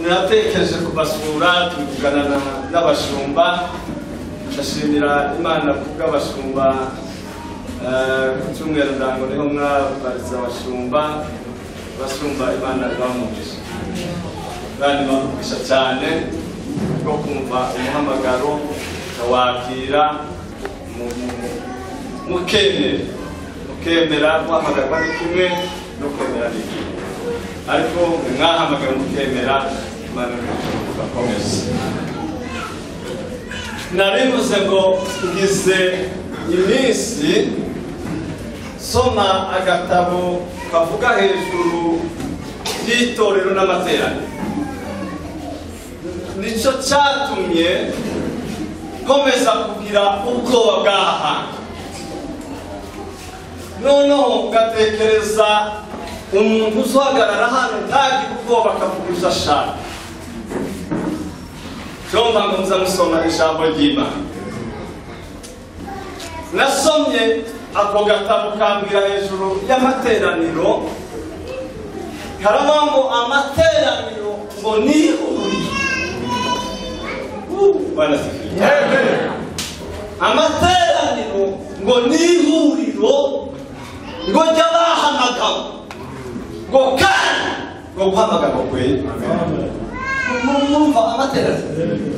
natekereje kubasura tuvugana n'abashumba ndashimira Imana kubw'abashumba ku cyumweru ndango niho mwabariza abashumba Imana ibamugisha kandi bamugisha cyane bwo kumva umuhamagaro wakira mukemera guhamagarwa ni kimwe no kwemera ni kimwe ariko mwahamagara mukemera Imana igakomeza. Naribuze ngo ngize iminsi soma agatabo kavuga hejuru y'itorero n'amateraniro, nicyo cyatumye komeza kugira ubwoba bw'aha noneho ugatekereza umuntu uzahagarara hano ntagire ubwoba akavuga ibyo ashaka. Cyomba ngo muza musoma ijambo ry'Imana. Nasomye ako gatabo kambwira hejuru y'amateraniro, karaba ngo amateraniro ngo ni amateraniro ngo ni ihuriro ngo ry'abahamagawe ngo kandi ngo guhamagarwa kwe mumva amateraniro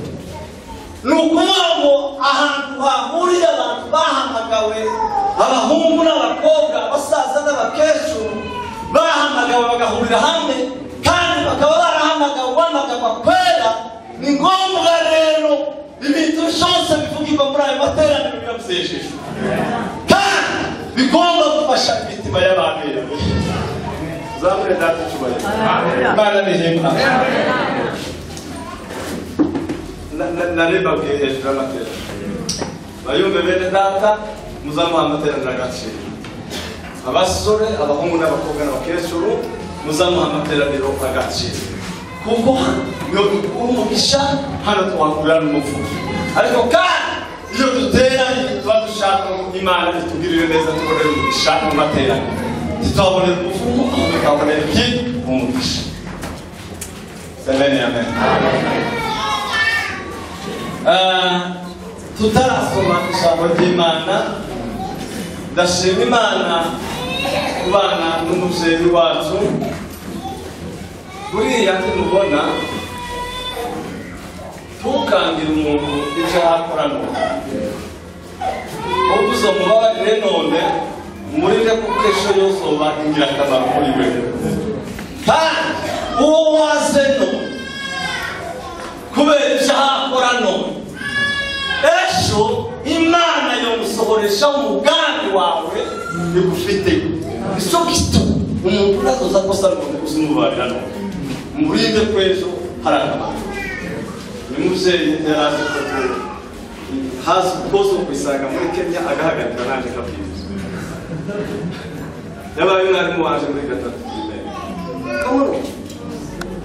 ni ukuvuga ngo ahantu hahuriye abantu bahamagawe, abahungu n'abakobwa, abasaza n'abakecuru bahamagawe bagahurira hamwe kandi bakaba barahamagawe guhamagarwa kwera. Ni ngombwa rero ibintu byose bivugirwa muri ayo materaniro birabyejejwe kandi bigomba gufasha imitima y'abantu. Zamure data cyubahiro Imana nihimba. Nareba bwiye hejuru y'amateraniro bayumve bene data muzamuha amateraniro agaciro. Abasore, abahungu n'abakobwa n'abakecuru muzamuha amateraniro agaciro kuko umugisha hano tuhahurira n'umuvugo. Ariko kandi iyo duteranye tuba dushaka ko Imana itugirire neza, tubonere umugisha mu materaniro, tutabonera umuvugo ahubwo tukabonera umugisha. Amen, amen. Tutarasoma ijambo ry'Imana, ndashima Imana kubana n'umubyeyi wacu. Buriya nimubona ntukangire umuntu ibyo yakora none, ahubwo uzomubabarire none umurinde kuko ejo yozoba ingirakamaro kuri we. Kandi uwo waze none kubera ibyo yakora none, ejo Imana yomusohoresha umugambi wawe igufiteho. Nicyo gituma umuntu nazoza kosa none uzumubarira none umurinde ko ejo hari akamaro. Ni muvyeyi yarazi ko hazi ubwozo kwisanga muri Kenya agahagarika nanje kabiriza yabaye mwarimu wanje muri gatatu primary.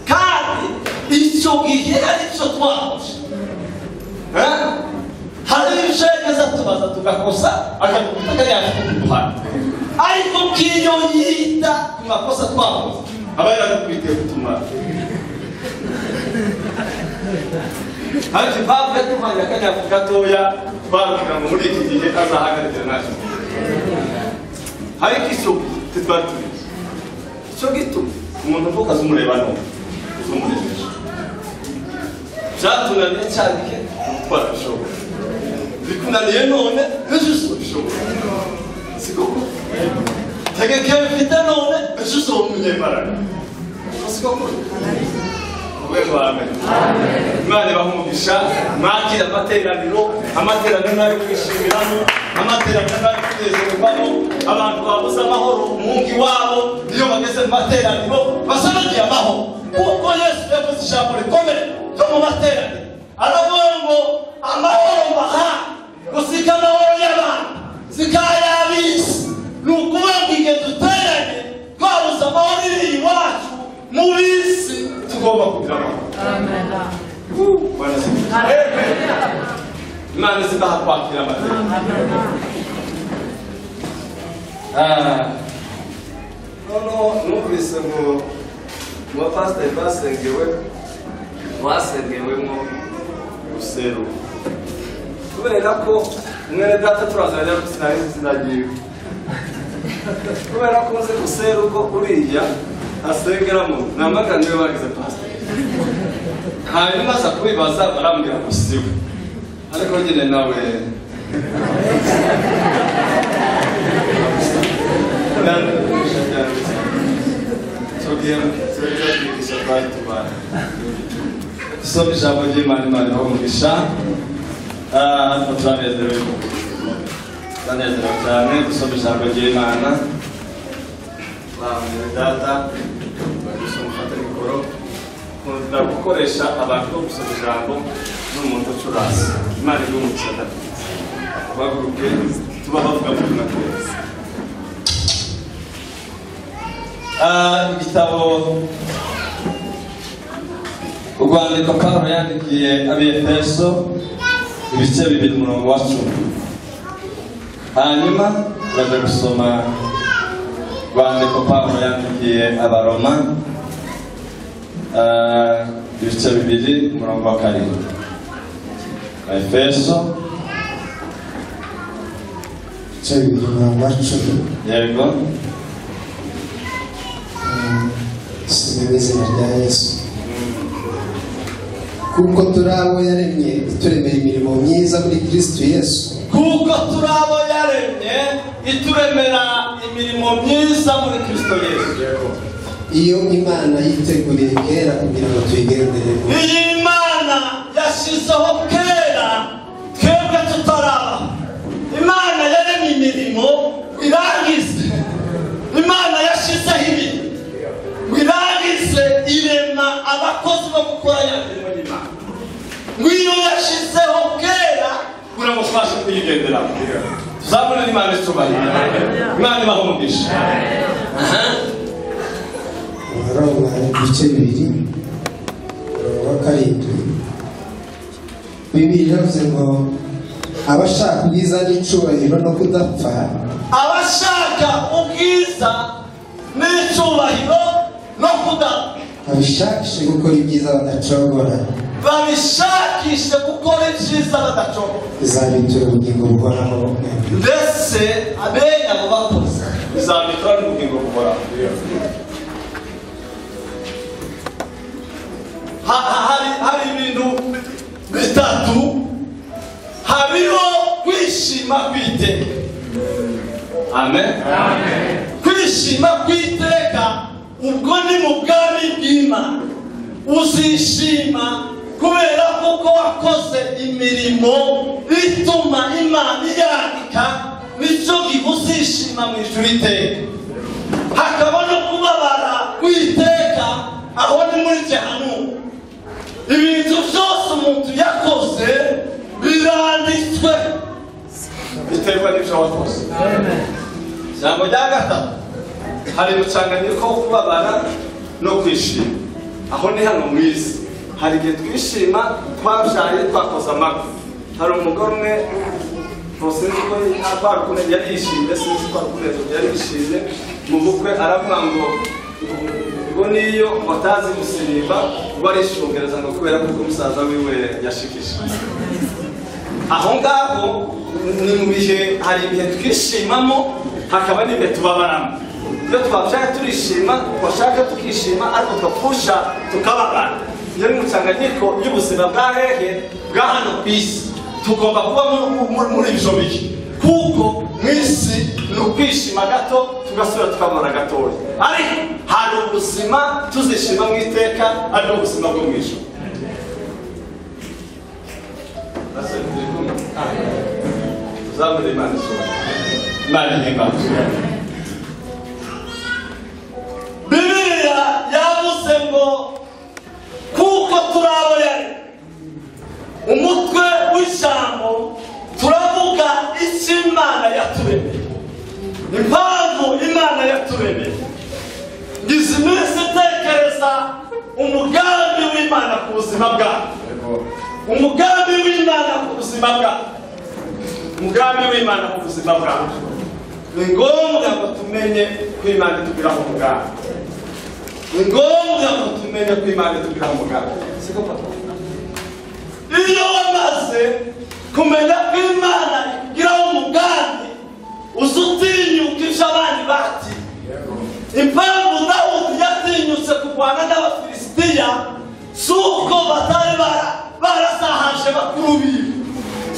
Kandi icyo gihe aricyo twakoze hari ibishegeza tubaza tugakosa akadukutaka yakuduhana, ariko kiyo yita ku makosa twakoze abayira kukwitiye gutumara. Ariko impamvu yatumanya akanya gatoya twarugira ngo muri iki gihe azahagarikira ntacyo. Ariko icyo titwatubize icyo gituma umuntu uvuka azumureba none uzumurejesha byatunaniye cyane ke twarabishobora, bikunaniye none ejo uzobishobora. Siko tegeke mfite none ejo uzoba umunyembaraga. Siko Amen. Imana ibahumugisha mwakira amateraniro nayo kwishimiramo, amateraniro nayo kunezerwamo. Abantu babuze amahoro umungi wabo iyo bageze mu materaniro basanagiye amahoro, kuko Yesu yavuze ijambo rikomeye ryo mu materaniro, aravuga ngo amahoro mbaha gusika amahoro y'abantu zikayabisi. Ni ukuvuga ngo igihe duteranye twabuze amahoro iri iwacu mu bisi tugomba kugira amahoro. Amen. Imana zibaha kwakira amateraniro. noneho numvise ngo abapasiteri basengewemo guseruka kubera ko mwene data turazajya gusinariza izina ryiwe kubera ko uzi guseruka uriya asengeramo namaga niwe bagize pasiteri hanyuma aza kubibaza barambwira ngo siwe ariko nyine nawe dusome ijambo ry'Imana. Imana ibahe umugisha. Turanezerewe cyane dusome ijambo ry'Imana. Mwene data bagusoma ufata mikoro nkunda gukoresha abantu bo gusoma ijambo n'umuntu ucurasa. Imana ibahe umugisha baguruke tuba bavuga mu twese. Igitabo urwandiko Pawulo yandikiye ab'Efeso ibice 2:10. Hanyuma baje gusoma urwandiko Pawulo yandikiye abaroma ibice 2:7. Efeso ibice 2:10. Yego. Izina rya Yesu. Kuko turabo yaremye ituremera imirimo myiza muri Kristo Yesu. Kuko turabo yaremye ituremera imirimo myiza muri Kristo Yesu. Iyo Imana yiteguriye kera kugira ngo tuyigendere. Iyi Imana yashizeho kera twebwe tutaraba. Imana yaremye imirimo irangize. Imana yashizeho ibintu wirangize irema abakozi bo gukora yamirimo y'Imana. Ngwiyo yashizeho kera kugira ngo tubashe kuyigenderaho. Tuzabona Imana itubahira. Imana ibahe umugisha. Abaroma ibice 2:7. Bibiliya iravuze ngo abashaka ubwiza n'icyubahiro no kudapfa, abashaka ubwiza n'icyubahiro no kudapfa, babishakishe gukora ibyiza badacogora, babishakishe gukora ibyiza badacogora, bizabitura ubugingo buhoraho. Mbese abene abo bakoze bizabitura n'ubugingo buhoraho. Hari ibintu bitatu. Hariho kwishima kw'iteka. Amen. Kwishima kw'iteka ubwo ni mu bwami bw'Imana. Uzishima kubera kuko wakoze imirimo ituma Imana yandika, nicyo gihe uzishima mu ijuru iteka. Hakaba no kubabara kw'iteka, aho ni muri Jehanamu. Ibintu byose umuntu yakoze biranditswe biterwa n'ibyo wakoze. Ijambo rya gatatu hari ubucanganyiko wo kubabara no kwishima. Aho ni hano mu isi. Hari igihe twishima twabyaye twakoze amavi. Hari umugore umwe sinzi ko twarukunze yarishimye, sinzi ko twarukunze yarishimye mu bukwe, aravuga ngo ngo niyo batazi gusirimba barishongereza ngo kubera ko umusaza wiwe yashikije. Aho ngaho ni mu bihe, hari ibihe twishimamo, hakaba n'ibihe tubabaramo. Iyo twabyaye turishima, twashaka tukishima, ariko twapfusha tukababara. Iyo ni umucanganyiko y'ubuzima bwa hehe bwa hano ku isi. Tugomba kuba muri ibyo bihe, kuko mu isi ni ukwishima gato tugasubira tukababara gatoya. Ariko hari ubuzima tuzishima mu iteka, ariko ubuzima bwo mu ijuru. Tuzamure Imana isura. Imana ihimbaza. Bibiliya yavuze ngo kuko turabo yaremye. Umutwe w'ijambo turavuga icyo Imana yaturemeye, impamvu Imana yaturemeye. Ngize iminsi ntekereza umugambi w'Imana ku buzima bwacu. Umugambi w'Imana ku buzima bwacu. Umugambi w'Imana ku buzima bwacu. ni ngombwa ngo tumenye ko Imana itubwiraho umugambi. Ni ngombwa ngo tumenye ko Imana itubwiraho umugambi. Siko papa. Iyo wamaze kumenya ko Imana itubwiraho umugambi, uzutinyukisha abandi bati. Impamvu Dawudi yatinyutse kurwana n'Abafilisitiya suko batari barasahaje bakuru biwe,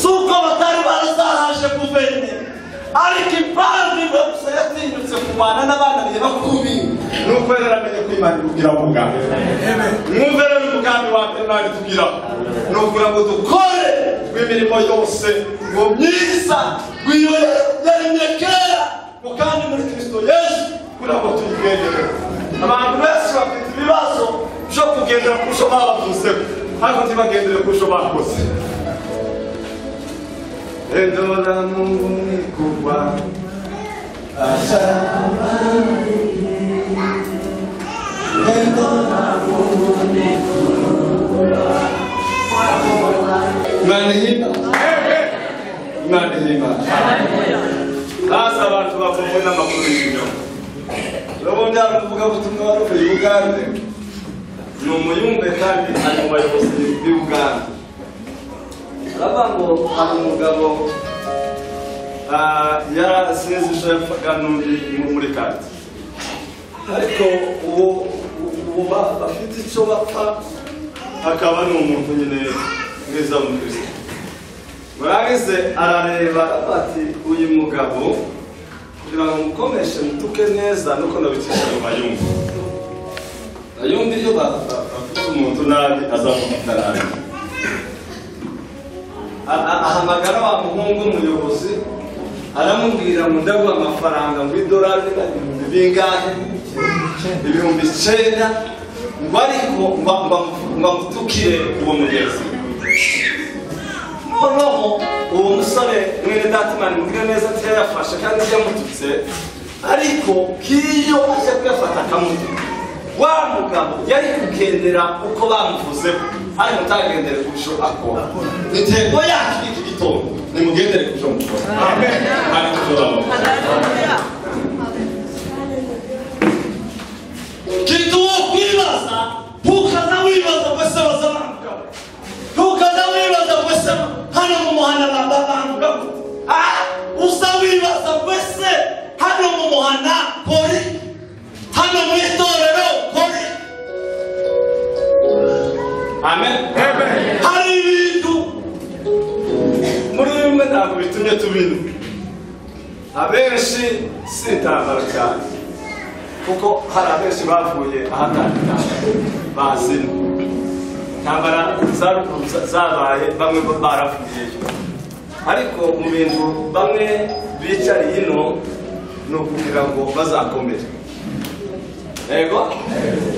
suko batari barasahaje guverineri, ariko impamvu iwe gusa yatinyutse kurwana n'abana be bakuru biwe nuko yaramenye ko Imana itubwiraho umugambi. Mwumve rero umugambi wa Imana itubwiraho ni ukugira ngo dukore rw'imirimo yose ngo myiza rw'iyo yaremye kera ngo kandi muri Kristo Yesu kugira ngo tuyigendere. Abantu benshi bafite ibibazo byo kugendera ku byo babavuzeho ariko ntibagendere ku byo bakoze. Endora Mungu ni kubwa Imana ihimba. Sasa abantu bavuga n'amakuru y'ibinyoma. Ubundi hari umuvugabutumwa wari uvuye i Bugande, ni umuyumbe kandi ari mu bayobozi b'i Bugande. Aravuga ngo hari umugabo yarasize icyo yapfaga n'undi muri kati, ariko ubu bafite icyo bapfa akaba ari umuntu nyine mwiza w'umukristo. Muragize arareba ati uyu mugabo kugira ngo mukomeshe mutuke neza nuko nabicisha mu mayumba. Ayumba iyo bafite umuntu nabi azamufata nabi. Ahamagara wa muhungu umuyobozi aramubwira ngo ndaguha amafaranga ngo $1 ibihumbi bingahe, ibihumbi 9, ngo ariko mutukire uwo mugezi. Noneho uwo musore mwene data Imana imubwire neza ati yafashe kandi yamututse, ariko kiyo aje kuyafata akamutuka. Wa mugabo yari kugendera uko bamuvuzeho ariko utagendere ku byo akora. Intego yacu iki gitondo ni mugendere ku byo mukora. Amen. Haleluya. Kitu kwibaza ukaza wibaza kwese bazamuka, ukaza wibaza kwese hano mu muhanda babamuka, usa wibaza kwese hano mu muhanda kori, hano mu itorero kori. Amen. Hari ibintu muri bimwe ntabwo bitumye tubinu. Abenshi sintambara cyane kuko hari abenshi bavuye ahatandukanye bazina ntambara zabaye, bamwe baravuyeyo, ariko mu bintu bamwe bicariye ino ni ukugira ngo bazakomere. Yego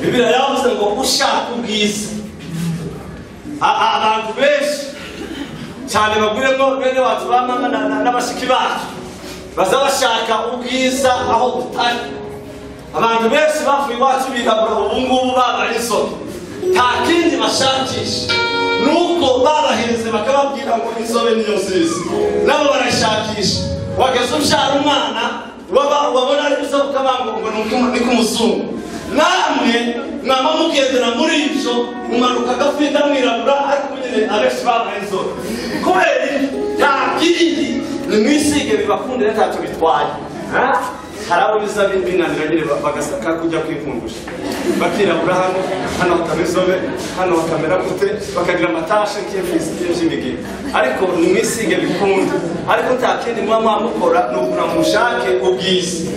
Bibiliya yavuze ngo ushaka ubwiza, abantu benshi cyane baguremo bene wacu bamama n'abashiki bacu baza bashaka ubwiza aho butari. Abantu benshi bavuye iwacu birabura ubu ngubu babaye inzobe, nta kindi bashakisha nuko babaheze bakababwira ngo inzobe niyo nziza, nabo barashakisha. Wageze ubyara umwana wabona ari byiza ukabango ni k'umuzungu, namwe mwama mugendera muri ibyo mumanuka agapfinda mwirabura, ariko nyine abenshi babaye inzobe. Kubera nta kindi nimwisige bibakundire ntacyo bitwaye. Hari abo biza binanira nyine bagasaka kujya kwikundusha, bakirabura hano bakamera inzobe, hano bakamera gute, bakagira amatashe y'imigina, ariko nimwisige bikunde. Ariko nta kindi muba mwamukora ni ukura mushake ubwiza.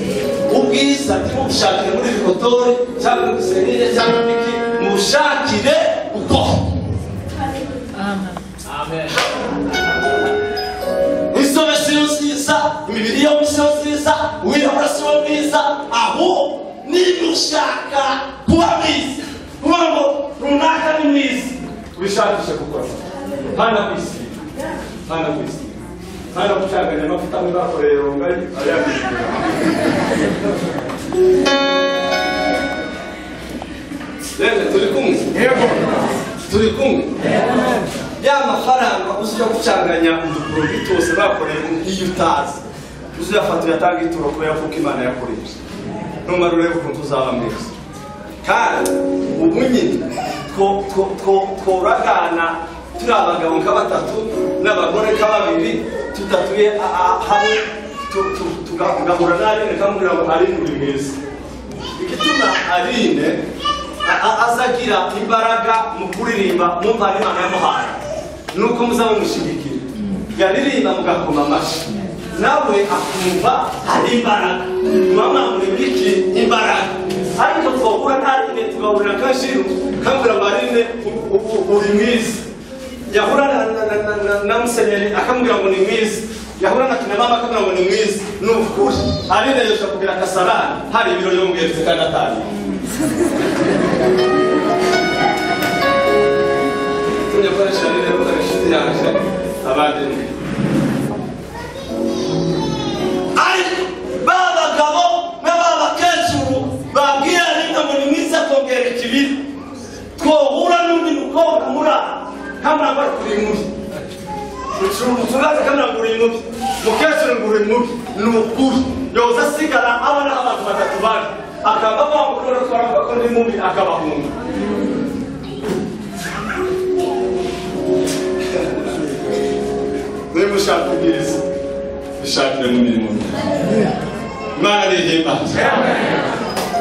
Ubwiza ntimubushakire muri bikotori cyangwa muri serire cyangwa miki, mubushakire uko. Amen. Inzobe siyo nziza, imibiri yo siyo nziza, uwirabura siyo mwiza, aho niba ushaka kuba mwiza, kuba ngo runaka ni mwiza, ubishakishe gukora. Hana kwisi, hana kwisi, hana gucanganya amavuta mwakoreye rongari ayabirira. Rero turi kumwe? Yego. Turi kumwe? Ya mafaranga uzyo gucanganya uduprodukti twose bakoreye iyo utazi. uzayafatira atanga ituro ko yavuka Imana yakoresha numara urebe ukuntu uzaba mwiza kandi ubu nyine tworagana turi abagabo nka batatu n'abagore nka babiri tutatuye hamwe tugahura n'Aline kamubwira ngo Aline uri mwiza igituma Aline azagira imbaraga mu kuririmba mwumva Imana yamuhaye nuko muzaba mushigikira yaririmba mugakoma amashyi nawe akumva hari imbaraga mama muri iki imbaraga ariko twahura n'Aline tugahurira kashiru kamubwira ngo Aline uri mwiza yahura na Musenyeri akamubwira ngo ni mwiza yahura na Kinamama akamubwira ngo ni mwiza n'ukuri Aline yosha kugira Kasarani hari ibiro yongeye kandi atari tunyakoresha Aline utarishiti yaje abandi ariko babagabo n'ababakecuru babwira Aline ngo ni mwiza kongera ikibiri twohura n'undi mukobwa muri kamera bari kuri muri utungaza kamera kuri muri mukecuru kuri muri n'ukuri yoza sigara abana abantu batatu bari akaba bangurura twaramba ko ndi mubi akabahunga mushaka ubwiza bishakire mu mirimo Imana nihimbaza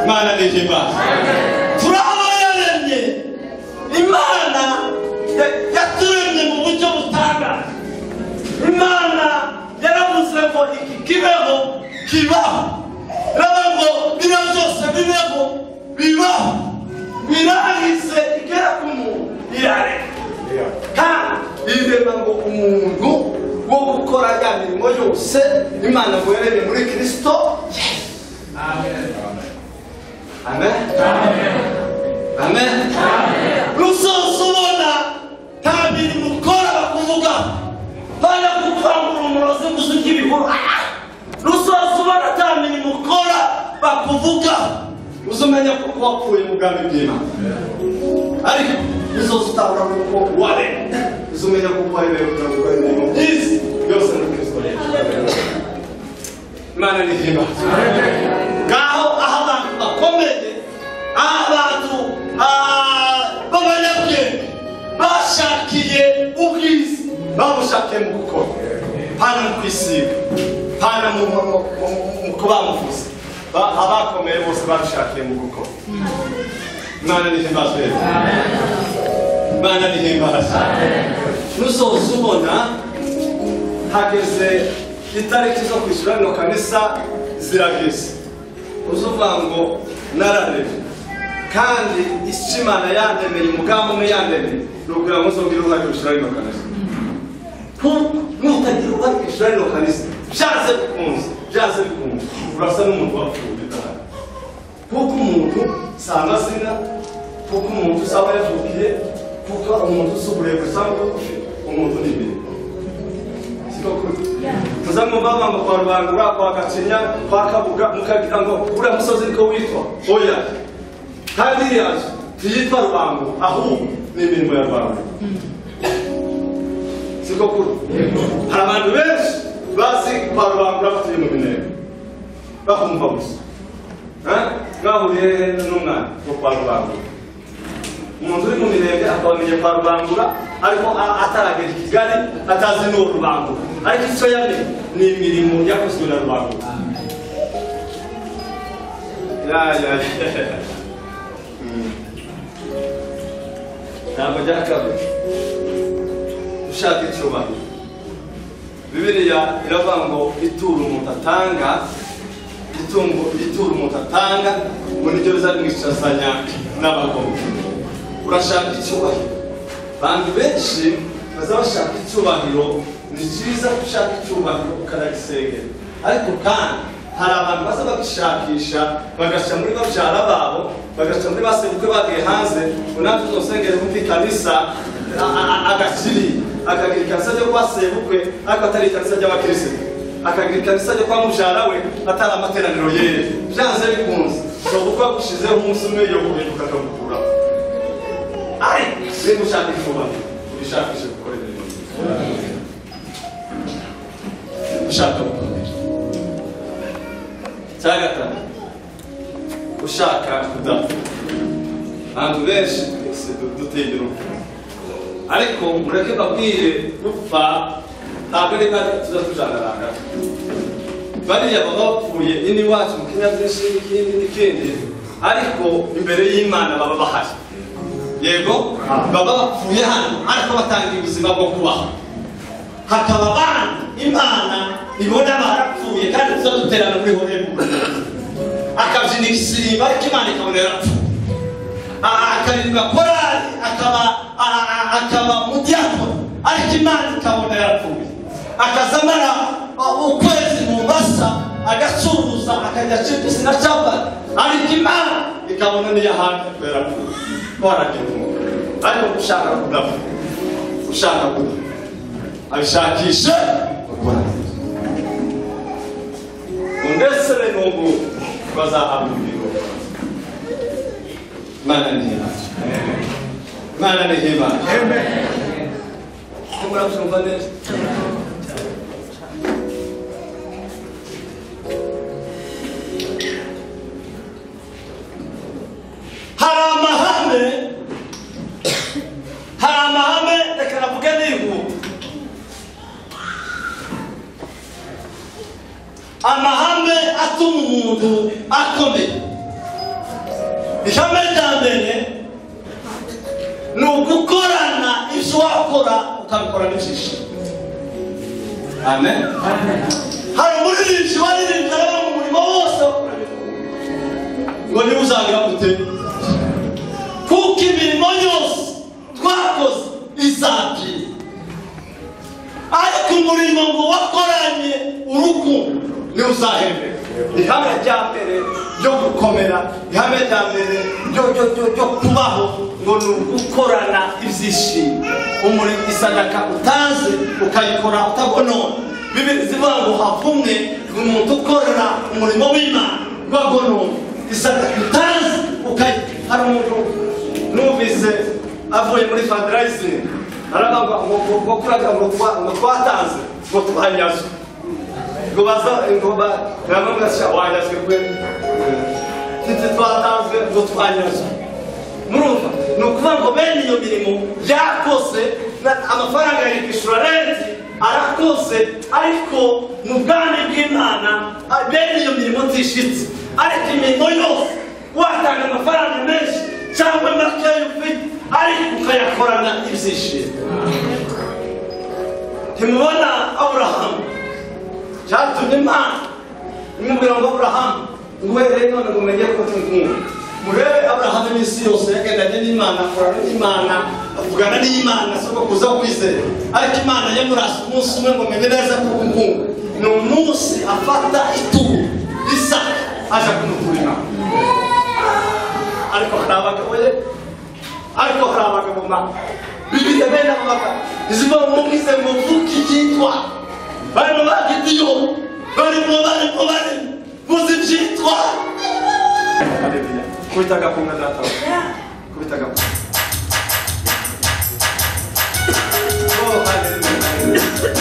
Imana nihimbaza turaba yaremye Imana yaturemye mu buryo butangaje Imana yaravuze ngo iki kibeho kibaho raba ngo bino byose bibeho bibaho birahise igera ku muntu irareka kandi irema ngo umuntu wo gukora ya mirimo yose Imana ngo yaremye muri Kristo Amen Amen Amen Rusosubona tabiri mukora bakuvuga bana gukangura umurozi gusuka ibihuru rusosubona tabiri mukora bakuvuga uzumenya ko wapfuye mu bwami bw'Imana ariko uzosubona ko wale uzumenya ko wale gukora imirimo myiza yose muri Kristo Imana nihimbaza ngaho aho abantu bakomeye abantu b'abanyabwenge bashakiye ubwiza babushakiye mu gukora pana mu kwisiga pana mu kubamuvuza abakomeye bose babishakiye mu gukora Imana nihimbaza Imana nihimbaza nusoza ubona hageze itariki zo kwishyura no kanisa zirageze uzuvuga ngo nararebe kandi Imana yandemeye umugambi umwe yandemeye nukugira ngo uzongere uruhare kwishyura no kanisa nutagira uruhare kwishyura no kanisa byaze bikunze urasa n'umuntu wapfuye udahari kuko umuntu si amazina kuko umuntu usaba yavukiye kuko umuntu usa uburebure cyangwa umuntu ni imbere tuzamumva ngo kwa Rubangura kwa Gacinya kwa Kabuga mukagira ngo uriya musozi niko witwa oya kandi yaje tuyitwa Rubangura ahubwo ni imirimo ya Rubangura siko kuri hari abantu benshi bazi kwa Rubangura batuye mu Minembwe bakumva gusa mwahuriye n'umwana wo kwa Rubangura umuntu uri mu Minembwe akabamenye kwa Rubangura ariko ataragera i Kigali atazi n'uwo Rubangura ariko icyo yamenye ni imirimo yakozwe na Rubangura ntabwo ryakabaye ushaka icyubahiro Bibiliya iravuga ngo ituro umuntu atanga ngo niryo bizamwicazanya n'abagome urashaka icyubahiro abantu benshi bazabashaka icyubahiro ni cyiza gushaka icyubahiro ukanagisengera ariko kandi hari abantu baza bagishakisha bagaca muri babyara babo bagaca muri basebukwe bagiye hanze unatwe uzosengere muri kanisa agakiri akagira ikanisa ryo kwa sebukwe ariko atari ikanisa ry'abakirisitu akagira ikanisa ryo kwa mubyara we atari amateraniro yere byanze bikunze so kuko gushizeho umunsi umwe yo guhinduka akagukuraho ariko niba ushaka icyubahiro ubishakishe gukorera ibintu ushaka gukomera cya gatatu ushaka kudapfa abantu benshi duteye urupfu ariko mureke babwire gupfa ntabwo ari nka tuza tujanaranga bariya baba bapfuye ini wacu mu kinyabyinshi n'ikindi ariko imbere y'Imana baba bahari yego baba bapfuye hano ariko batangira ubuzima bwo kubaho hakaba abandi Imana ibona barapfuye kandi tuza duterana muri Horebu akabyina igisirimba ariko Imana ikabona yarapfuye akaririmba korali akaba mu diaspora ariko Imana ikabona yarapfuye akazamara ukwezi mu Mombasa agacuruza akajya chipsi na chapati ariko Imana ikabona niyo hantu yarapfuye baragiye ariko ushaka kudapfa ushaka kudapfa abishakishe gukora undesere n'ubu bazahabwa ibiro Mana ni hima Mana ni hima murabyumva neza hari amahame reka navuge nihuta amahame atuma umuntu akomeye ihame rya mbere ni ugukorana ibyo wakora ukabikora n'ibyishimo amen hari umuririmbyi waririmbye araba mu murimo wose ngo niba uzagira gute kuko imirimo yose twakoze izabwira ariko umurimo ngo wakoranye urukundo niwe uzahembera ihame rya mbere ryo gukomera ihame rya mbere ryo kubaho ngo ni ugukorana ibyishimo umurimo isadaka utanze ukayikora utagonona bibiri zivuga ngo havumwe umuntu ukorera umurimo w'Imana wagonona isadaka utanze ukayikora hari umuntu numvise avuye muri fundraising aravuga ngo kuraga ngo twatanze ngo twanyazwe ngo baza ngo bamwe wanyazwe kwe titi twatanzwe ngo twanyazwe murumva ni ukuvuga ngo bene iyo mirimo yakoze amafaranga yikishura renti arakoze ariko mu bwami bw'Imana bene iyo mirimo zishitse ariko imirimo yose watanga amafaranga menshi cyangwa make ufite ariko ukayakorana ibyishimo ntimubona Aburahamu cyatumye Imana imubwira ngo Aburahamu nguhereye none ngo umenye ko nkunda murebe Aburahamu iminsi yose yagendanye n'Imana akorana n'Imana avugana n'Imana soko kuza kwizera ariko Imana yamurasa umunsi umwe ngo menye neza ko nkunda ni umunsi afata ituru Isaka aja kumutura Imana ariko hari abagabo bibiri bene abagabo iziva mu mwize ngo vuki cyitwa barimo bagitiyo barimo muzi byitwa haleluya kubitaga kumwe data kubitaga oh haleluya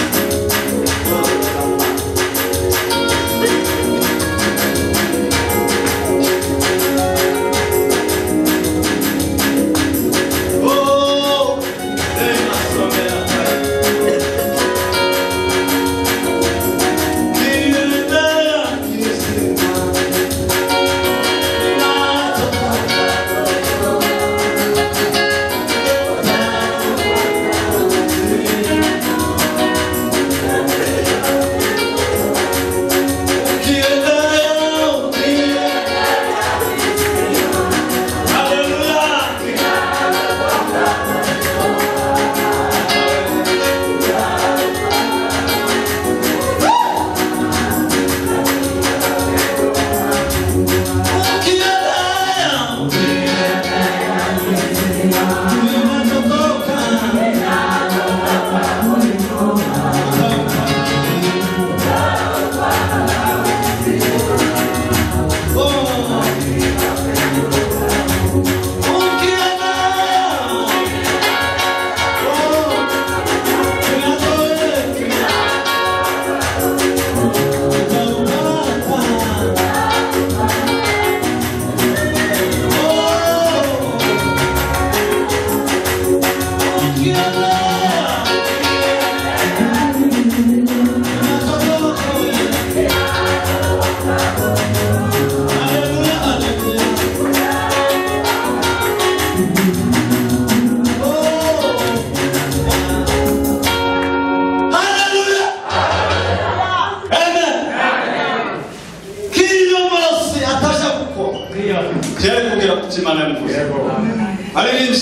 baririmbyi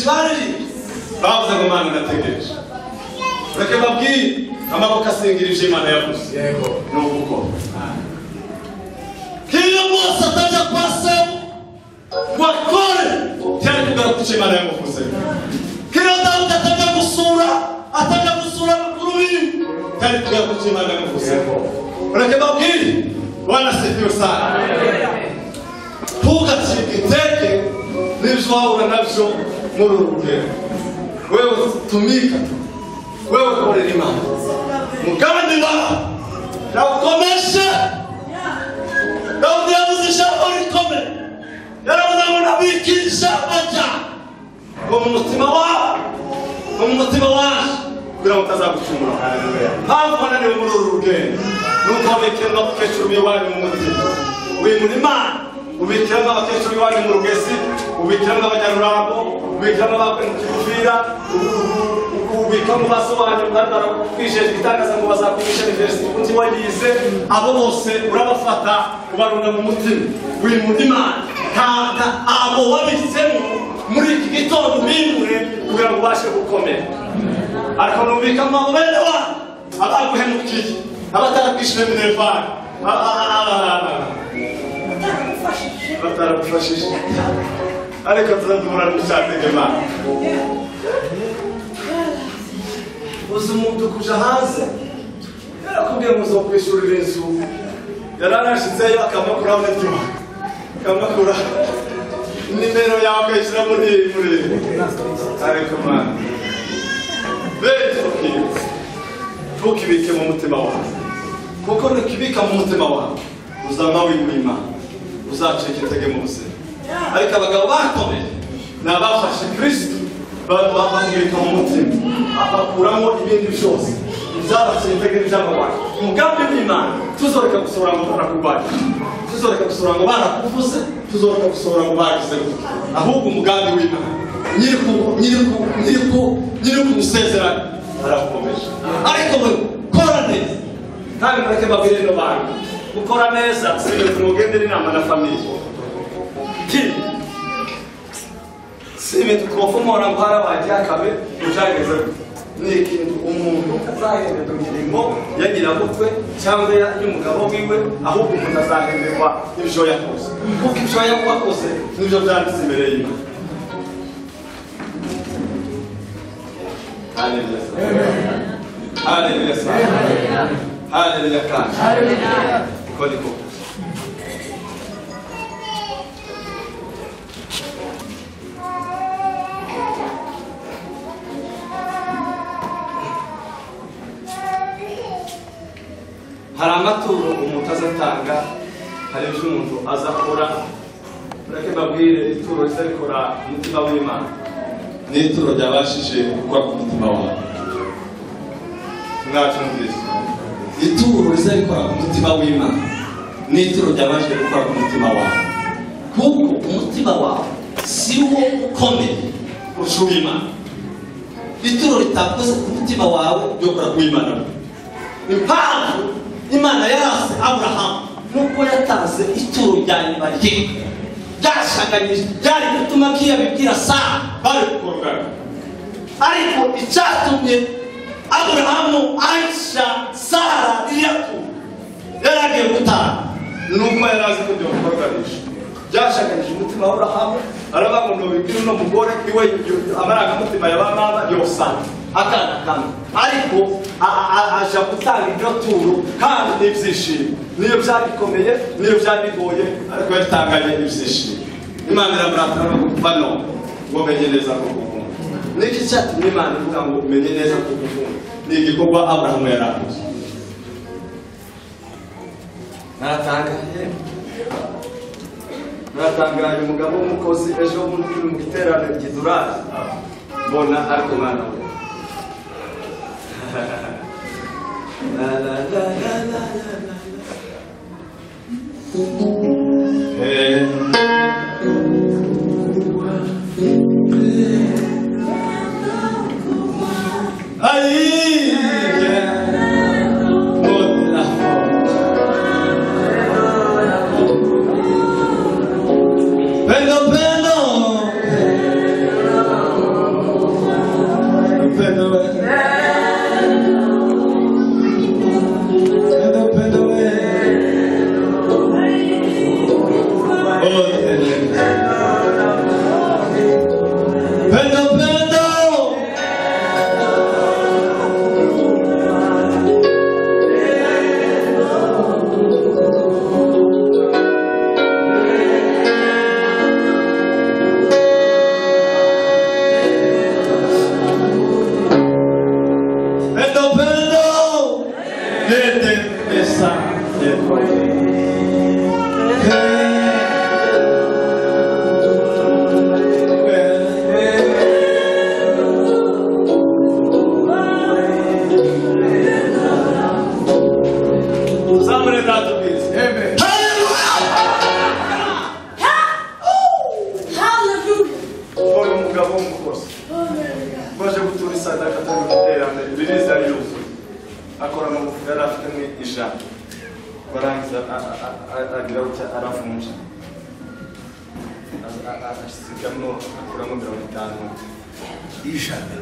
bavuze ngo Imana ndategereje reka babwire amaboko asingirije Imana yavuze ni ugukora kila mose ataja kwa semu wakore cyane kugaruka Imana yamuvuze kila Dawudi ataja gusura mukuru wiwe cyane kugaruka Imana yamuvuze reka babwire Bwana asifiwe sana ntugacike intege n'ibyo wahura nabyo muri uru rugendo wewe tumika wewe korera Imana mugambi wawe rawukomeshe Dawudi yavuze ijambo rikomeye yaravuze ngo nabikire ijambo ryawe ngo mu mutima wawe kugira ngo utazagucumura mpamvu wananiwe muri uru rugendo nuko wabikiramo abakecuru b'iwanyu mu mutima wimura Imana ubikiramo abakecuru b'iwanyu mu rugezi ubikiramo abanyarurango ubikiramo abakwe mu kigufira ubikamo basobanyu barakwisheje igitangaza ngo bazakwigisha university undi wayize abo bose urabafata ubarunda mu mutima wimura Imana ntabwo abo wabitsemo muri iki gitondo bimure kugira ngo ubashe gukomera ariko numvikamo abo bene wa abaguhemukiye abatarabwishije minervari bataragufashije ariko turadumura n'ushakege Imana uzi umuntu kuja hanze yarakubwiye ngo uzokwishurira inzu yaranashitseyo akamakuraho n'ibyo akamakura nimero yawe akayishyira muri ariko Mana ntukibike mu mutima wawe kuko nukibika mu mutima wawe uzaba wimura Imana uzacika intege mu buzima ariko abagabo bakomeye ni abafashe Kristo bamubika mu mutima agakuramo ibindi byose ibyabafite intege n'iby'amabara umugambi w'Imana tuzoreka gusohora ngo barakurwanya tuzoreka gusohora ngo barakuvuze tuzoreka gusohora ngo bagize ahubwo umugambi w'Imana nyiri kumusezeranya arakomeje ariko we kora neza kandi mureke babwire no bantu gukora neza sibyo tumugendera inama na famiye sibyo tukofomora ngo harabaye akabe ujageze ni ikintu umuntu azahembera imirimo yagiragutwe cyangwa y'umugabo wiwe ahubwo umuntu azahenderwa ibyo yakoze kuko ibyo yakoze nibyo byanditse imbere y'Imana. Haleluya. Haleluya kandi. Kodiko. Hari amaturo umuntu azatanga, hari ibyo umuntu azakora. Reka babwire ituro rizakora umutima w'Imana. Ni ituro ryabashije gukora ku mutima wawe. Mwacumvise. Ituro rizakora ku mutima w'Imana. Ni ituro ryabashije gukora ku mutima wawe. Kuko umutima wawe si wo ukomeye kurusha Imana. Ituro ritakoze ku mutima wawe ryo gukora ku Imana. Impamvu Imana yarase Abrahamu nuko yatanze ituro rya nyuma ryashaganyije ryari gutuma kiyabibwira Sara bari gukorwa ariko icyatumye Abrahamu aisha Sara yaragiye gutanga nuko yarazi ko byo gukorwanisha byashaganyije umutima wa Abrahamu arabagondo bibwira no mugore iwe amarangamutima y'abamama yosa akana ariko aja gutanga iryo turo kandi n'ibyishimo niyo byabikomeye niyo byabigoye ariko yatanganye ibyishimo. Imana iramuratira no kuvano ngo menye neza ko gukunda niki cyatumye Imana ivuga ngo menye neza ko gukunda ni igikorwa Abrahamu yarakoze. Naratangaye umugabo w'umukozi ejo mu giterane gidurari mbona ariko Imana we la la la la la la adakata guterana ibiriza ari yuzu akora mu yarafite mu ijana barangiza agira uca arafunja asigamno akuramo 50 ijana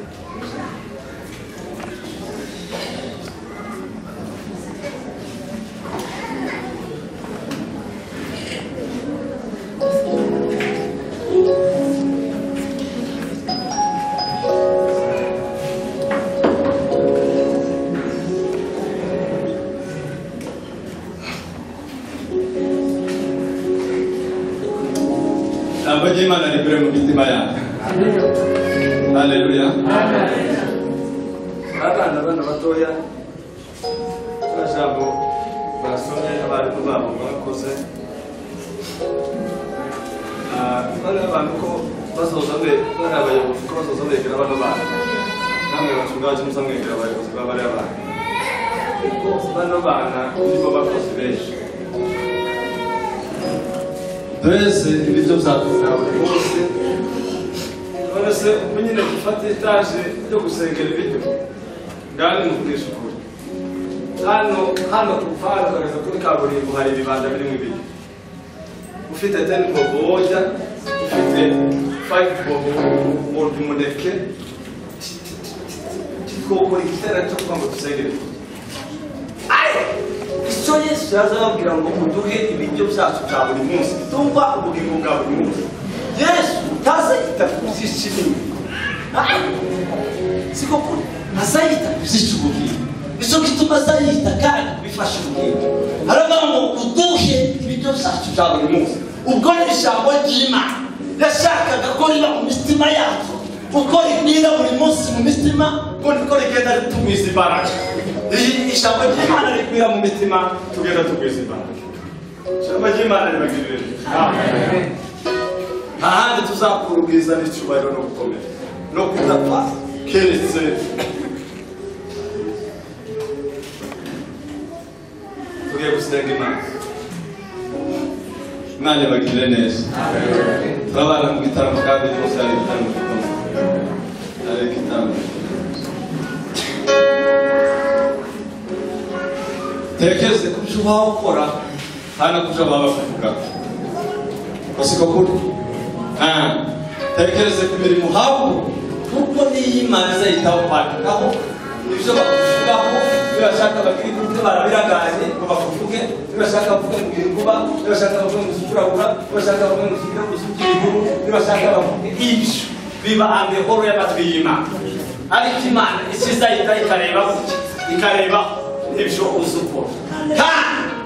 Bagaimana diberi mitima yangu? Haleluya. Amen. Abana batoya bashabo basomye abari babo bakoze abantu ko basoza abayobozi ko basoza begera abana babo namwe bacungaje musamwegera abayobozi b'abari abana bano bana nibo bakoze benshi twese ibyo byakoze buri munsi none se nyine gufata etaje yo gusengera ibiryo ngani muvugisha ukuri hano kuvana ukageza kuri kaburimbo hari ibibanda birimo ibiryo ufite 10 bobo wojya ufite 5 bobo wodi umuneke twokora igitera cyo kuva ngo dusengere icyo Yesu yazababwira ngo muduhe ibiryo byacu bya buri munsi tumva ubugingo bwa buri munsi Yesu ntazahita kuzishimira siko kuri ntazahita kuzishimira icyo gituma azahita kandi bifasha ubugingo haravuga ngo uduhe ibiryo byacu bya buri munsi ubwo ni ijambo ry'Imana yashakaga ko riba mu mitima yacu uko rikwira buri munsi mu mitima ngo niko rigenda ritugwiza imbaraga ijambo ry'Imana rikwira mu mitima tugenda tugwiza imbaraga ijambo ry'Imana ribagirire amen ahandi tuzakura ubwiza n'icyubahiro no gukomera no kudapfa keretse tugiye gusenga Imana yabagirire neza turabana mu gitaramo kandi cyose ari igitaramo ari igitaramo tekeze kubyo bakora hana kubyo babavuga basiko kuri tekeze ku mirimo habo kuko n'Imana izahitaho kwandikaho ibyo bavugaho bashaka bakiri kuko barabiraganye ngo bavuge bashaka kuvuga ngo kuba bashaka kuvuga ngo sukurabura bashaka kuvuga ngo sugira gusukirihuru bashaka bavuge ibyo biba amehoro y'amatwi y'Imana ariko Imana isizahita ikareba ibyo uzukora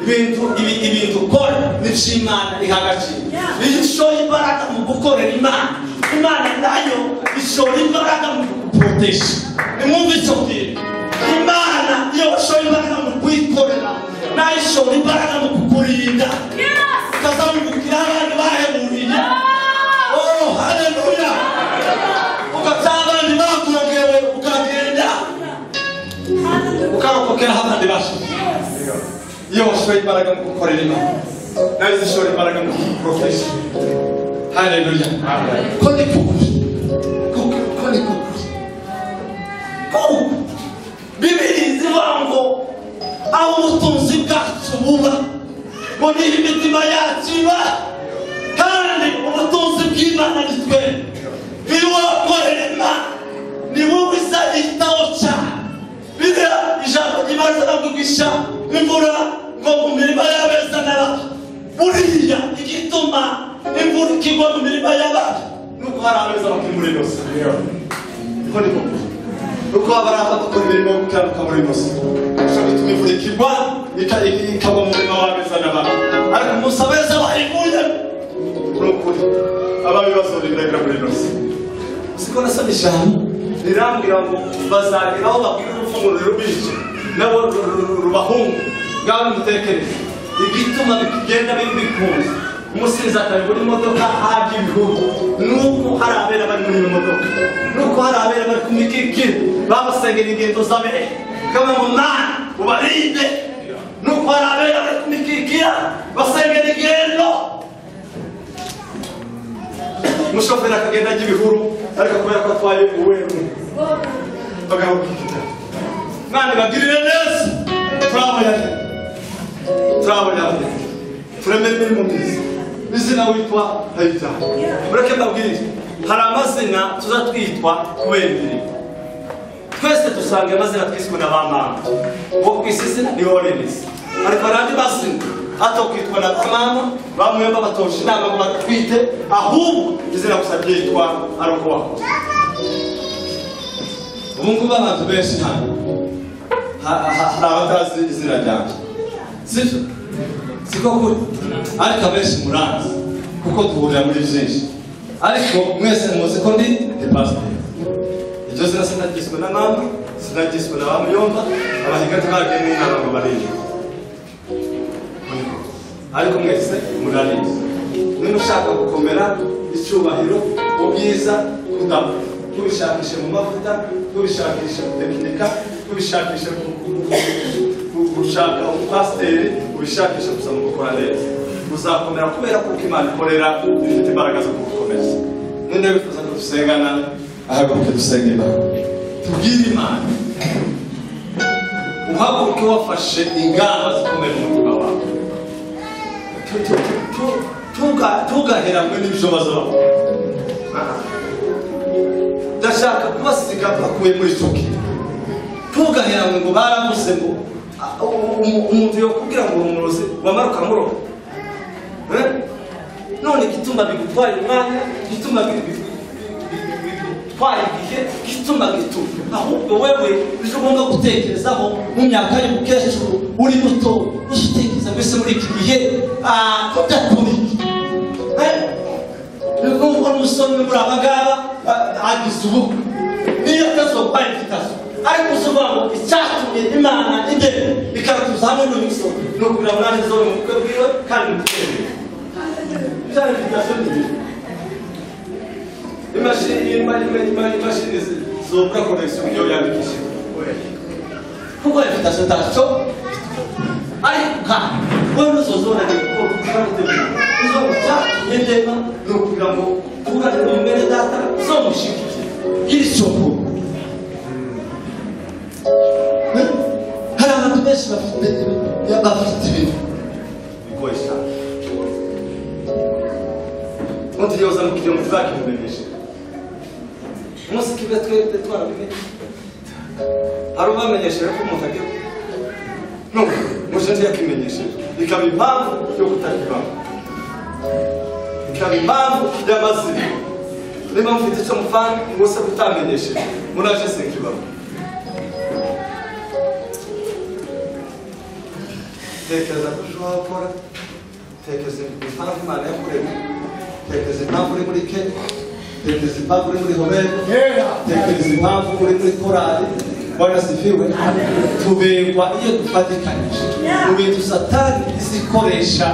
ibintu ukora n'ibyo Imana ihagaciro ishoye imbaraga mu gukorera Imana nayo ishora imbaraga mu kuguprotesha nimwumve icyo kintu Imana iyo washoye imbaraga mu kwikorera nayo ishora imbaraga mu kukurinda ukazamubukira abandi baheburiye oh haleluya ugatanga abandi bakurogewe ukagenda ukarokokera abandi bashoye iyo washoye imbaraga mu gukorera Imana nayo zishora imbaraga mu kuguprotesha haleluya ko ni kukuri Bibiri zivuga ngo aho ubutunzi bwacu buba ngo ni imitima yacu iba kandi ubutunzi bw'Imana ni twe iyo wakorera Imana ni wowe izahitaho cyane biriya ijambo ry'Imana rivugisha imvura ngo mu mirima y'abeza n'ababi buriya igituma imvura ikigwa mu mirima y'ababi nuko hari abeza bakimura yose ko ni koko uko abaramba dukora imirimo yo gukiranuka muri mose ushobora bituma imvura ikigwa ikagwa mu murima w'abeza n'ababi ariko umunsi abeza bayivuye ni ukuri ababi bazoriragira muri mose siko nasoma ijambo rirambwira ngo bazagera aho babwira urufunguro rubice nabo rubahunga ngaho mutekereze igituma bigenda bikunze umusinzi akabibura imodoka haje ibihugu nuko hari abera bari muri modoka nuko hari abera bari ku mikikiri babasengera ingendo z'abere kama ngo Mana ubarinde nuko hari abera bari ku mikikira basengera ingendo umushoferi akagenda ajya ibihuru ariko kubera ko atwaye uweru bagaruka mwana bagirire neza turabonye turemere imirimo myiza izina witwa Hayita mureke mbabwire hari amazina tuza twitwa kubera imirimo twese dusanga amazina twiswe na bamama ngo kwisizina ni Holiness ariko arandi mazina atokitwa na mama bamwe babatosha inama ngo batwite ahubwo izina gusa ryitwa ariko wakoze ubungubu abantu benshi hano hari abatazi izina ryanjye sibyo siko kuri ariko abenshi murazi kuko duhurira muri byinshi ariko mwese muzi ko ndi pasiteri iryo zina sinagiswe na mama sinagiswe na bamuyomba abahigati bagiye n'inama ngo barinde ariko mwese murarizi niba ushaka gukomera icyubahiro ubwiza kudapfa tubishakishe mu mavuta tubishakishe mu tekinika tubishakishe gushaka umupasiteri ubishakishe gusa mu gukora neza uzakomera kubera kuko Imana ikorera ifite imbaraga zo kugukomeza ninde wifuza ko dusengana ahaguruke dusenge Imana tubwire Imana uhaguruke wafashe ingamba zikomeye mu mutima wawe tugaheranwe n'ibyo bazaba ndashaka kubasiga bakuye muri icyo kintu tugaheranwe ngo baravuze ngo umuntu yokubwira ngo umurozi wamara ukamuroha none igituma bigutwaye umwanya igituma bigutwaye igihe igituma gituma ahubwo wewe uje ugomba gutekerezaho mu myaka y'ubukecuru uri muto utekereza mbese muri iki gihe tudaturike nuko n'umusore muri abangaba agize ubukwe niyo atazobaye igitazo ariko uzuvuga ngo icyatumye Imana imbere ikaratuza hamwe n'umusore ni ukugira ngo nanjye zobe mu bukwe bwiwe kandi muterere byari igitazo n'ibiri imashini zobwa connection yo yandikishije kuko igitazo ntacyo ariko wewe uzozona ko uzomucyatumye ndema ni ukugira ngo tugane imbere data zomushikije gisoko hari abantu benshi bafite ibintu bikoresha undi yoza mukije mu twaki mubeneshe umunsi kibwe twete twarabimenye hari ubamenyesheje ko umuntu agiye no mushenzi yakimenyesheje ikaba impamvu yo kutakibamo ikaba impamvu y'amazina niba mufite icyo mufana ngose kutamenyesheje muraje senkibamo tekereza ko ushobora gukora tekereza impamvu Imana yakuremye tekereza impamvu uri muri Kenya tekereza impamvu uri muri Homero tekereza impamvu uri muri korali Bwana sifiwe tubegwa iyo dufatikanyije mu bintu Satani izikoresha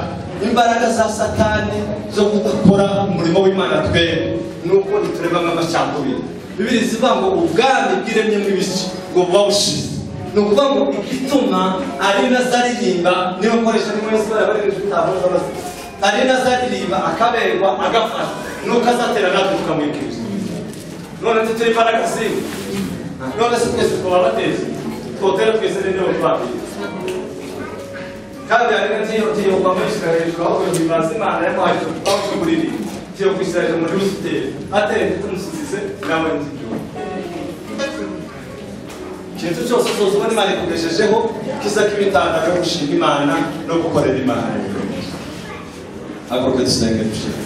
imbaraga za Satani zo kudakora umurimo w'Imana twebwe nuko niturebamo amacakubiri Bibiri zivuga ngo ubwami bw'iremye mu bisi ngo bawushize ni ukuvuga ngo igituma ari nazaririmba niyo nkoresha n'umwese barabarije utahoza basi ari nazaririmba akaberwa agafasha nuko azatera natwe tukamwikiriza none tutari imbaraga ziwe none se twese twaba bateze twotera twese n'indyo twabiri kandi hari n'intiyo kwa mwishika hejuru aho kuyibaza Imana yamuhaye twabashe kuririmba tiyo kwisiraje muri rusiteri ateye tumusubize nawe nzibyo ikintu cyose uzozubona Imana ikugeshejeho kiza k'ibitanga yo gushima Imana no gukorera Imana haguruke dusenge dushime